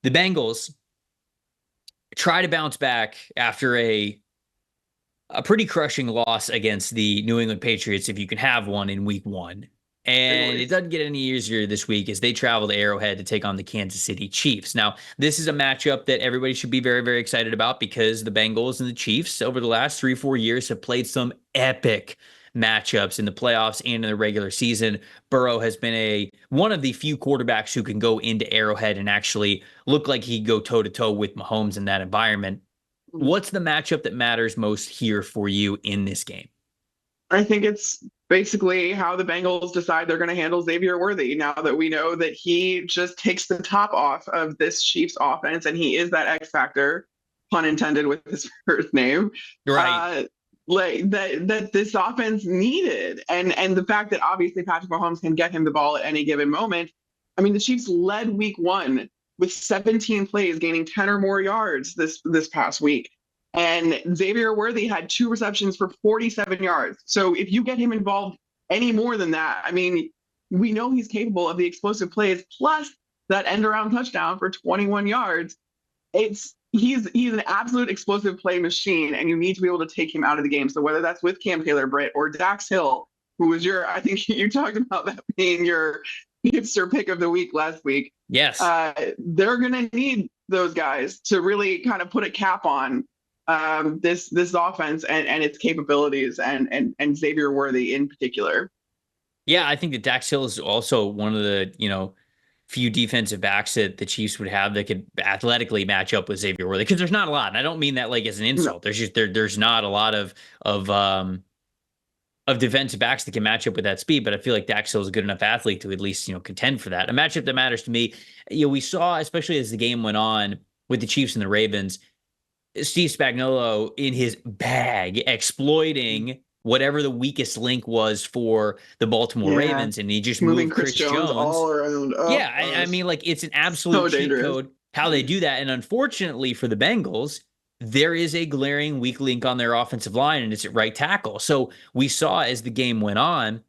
The Bengals try to bounce back after a pretty crushing loss against the New England Patriots, if you can have one in week one. And it doesn't get any easier this week as they travel to Arrowhead to take on the Kansas City Chiefs. Now, this is a matchup that everybody should be very, very excited about because the Bengals and the Chiefs over the last 3-4 years have played some epic matchups in the playoffs and in the regular season. Burrow has been one of the few quarterbacks who can go into Arrowhead and actually look like he'd go toe-to-toe with Mahomes in that environment. What's the matchup that matters most here for you in this game? I think it's basically how the Bengals decide they're going to handle Xavier Worthy now that we know that he just takes the top off of this Chiefs offense and he is that X factor, pun intended with his first name. Right. Like that this offense needed. And the fact that obviously Patrick Mahomes can get him the ball at any given moment. I mean, the Chiefs led week one with 17 plays, gaining 10 or more yards this past week. And Xavier Worthy had 2 receptions for 47 yards. So if you get him involved any more than that, I mean, we know he's capable of the explosive plays plus that end around touchdown for 21 yards. He's an absolute explosive play machine, and you need to be able to take him out of the game. So whether that's with Cam Taylor-Britt or Dax Hill, who was I think you talked about that being your hipster pick of the week last week. Yes. They're going to need those guys to really kind of put a cap on this offense and its capabilities and Xavier Worthy in particular. Yeah, I think that Dax Hill is also one of the, few defensive backs that the Chiefs would have that could athletically match up with Xavier Worthy, because there's not a lot. And I don't mean that like as an insult. No. There's not a lot of defensive backs that can match up with that speed, but I feel like Dax Hill is a good enough athlete to at least, contend for that. A matchup that matters to me, we saw, especially as the game went on with the Chiefs and the Ravens, Steve Spagnuolo in his bag exploiting whatever the weakest link was for the Baltimore Ravens, and he just moving moved Chris Jones all around. Yeah, I mean, like, it's an absolute cheat dangerous. code how they do that. And unfortunately for the Bengals, there is a glaring weak link on their offensive line, and it's at right tackle. So we saw as the game went on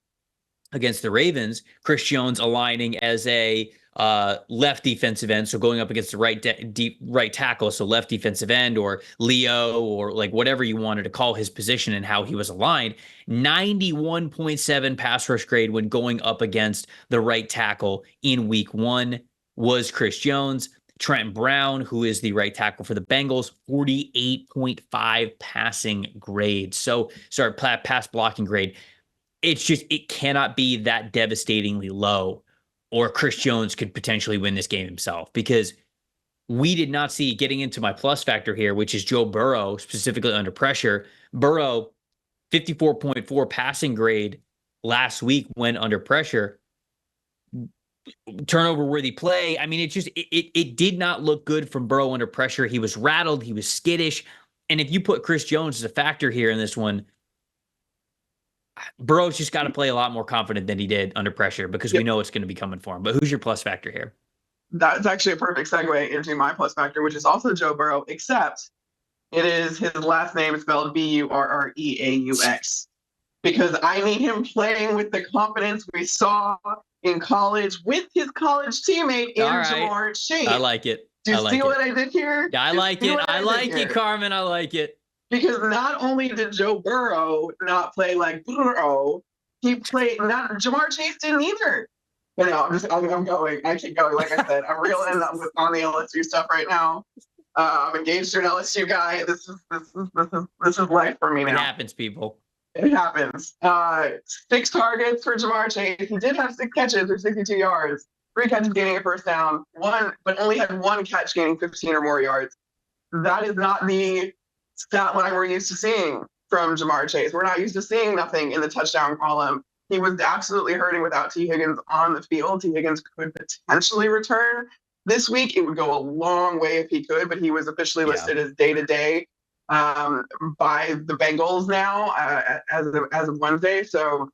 against the Ravens, Chris Jones aligning as a left defensive end, so going up against the right tackle, so left defensive end or Leo or like whatever you wanted to call his position and how he was aligned. 91.7 pass rush grade when going up against the right tackle in week one was Chris Jones. Trent Brown, who is the right tackle for the Bengals, 48.5 passing grade. So, sorry, pass blocking grade. It cannot be that devastatingly low, or Chris Jones could potentially win this game himself, because we did not see, getting into my plus factor here, which is Joe Burrow specifically under pressure. Burrow, 54.4 passing grade last week when under pressure. Turnover worthy play. I mean, it did not look good from Burrow under pressure. He was rattled. He was skittish. And if you put Chris Jones as a factor here in this one, Burrow's just got to play a lot more confident than he did under pressure, because we know it's going to be coming for him. But who's your plus factor here? That's actually a perfect segue into my plus factor, which is also Joe Burrow, except it is his last name spelled Burreaux, because I need him playing with the confidence we saw in college with his college teammate in Ja'Marr Chase. I like it. Do you see what I did here? I like it. I like it, Carmen. I like it. Because not only did Joe Burrow not play like Burrow, he played not. Ja'Marr Chase didn't either. But no, I'm going. I keep going. Like I said, I'm reeling on the LSU stuff right now. I'm engaged to an LSU guy. This is life for me now. It happens, people. It happens. 6 targets for Ja'Marr Chase. He did have 6 catches for 62 yards. 3 catches gaining a first down. But only had 1 catch gaining 15 or more yards. That is not the stat line we're used to seeing from Ja'Marr Chase. We're not used to seeing nothing in the touchdown column. He was absolutely hurting without T. Higgins on the field. T. Higgins could potentially return this week. It would go a long way if he could, but he was officially listed as day-to-day by the Bengals now as of Wednesday. So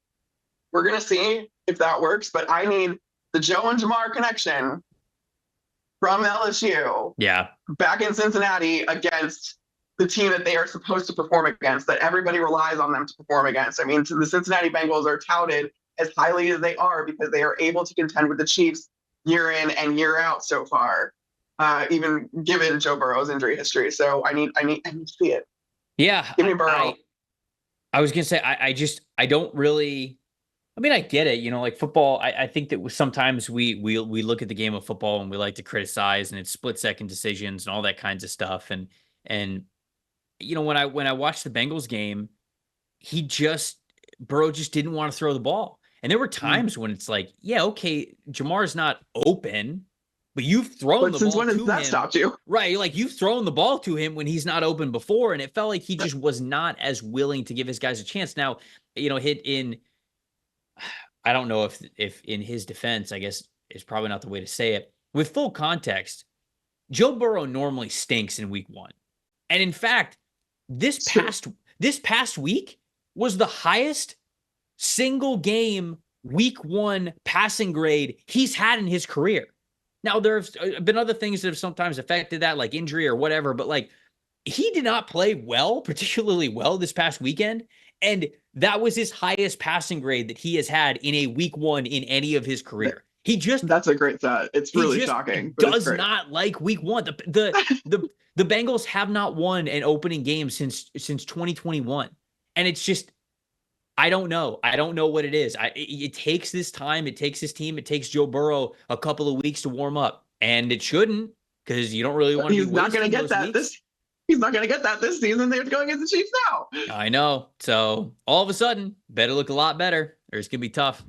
we're going to see if that works. But I need the Joe and Ja'Marr connection from LSU back in Cincinnati against the team that they are supposed to perform against, that everybody relies on them to perform against. I mean, the Cincinnati Bengals are touted as highly as they are because they are able to contend with the Chiefs year in and year out so far. even given Joe Burrow's injury history. So I need to see it. Yeah, Give me Burrow. I was gonna say I don't really. I mean, I get it. Like football. I think that sometimes we look at the game of football and we like to criticize, and it's split-second decisions and all that kinds of stuff. And when I watched the Bengals game, he just Burrow just didn't want to throw the ball. And there were times when it's like, yeah, okay, Jamar's not open, but you've thrown But the since ball when has to that him. stopped you? Right. Like you've thrown the ball to him when he's not open before. And it felt like he just was not as willing to give his guys a chance. Now, hit in, I don't know if in his defense, I guess is probably not the way to say it. With full context, Joe Burrow normally stinks in week 1. And in fact, this past week was the highest single game week 1 passing grade he's had in his career. Now, there's been other things that have sometimes affected that, like injury or whatever, but like he did not play well, particularly well this past weekend. And that was his highest passing grade that he has had in a week 1 in any of his career. That's a great set. It's really shocking, but does not like week 1. The Bengals have not won an opening game since 2021. And it's just, I don't know. I don't know what it is. It takes this time. It takes his team. It takes Joe Burrow a couple of weeks to warm up. And it shouldn't, because you don't really want to be not going to get that weeks. He's not going to get that this season. They're going against the Chiefs now. I know. So all of a sudden, better look a lot better, or it's going to be tough.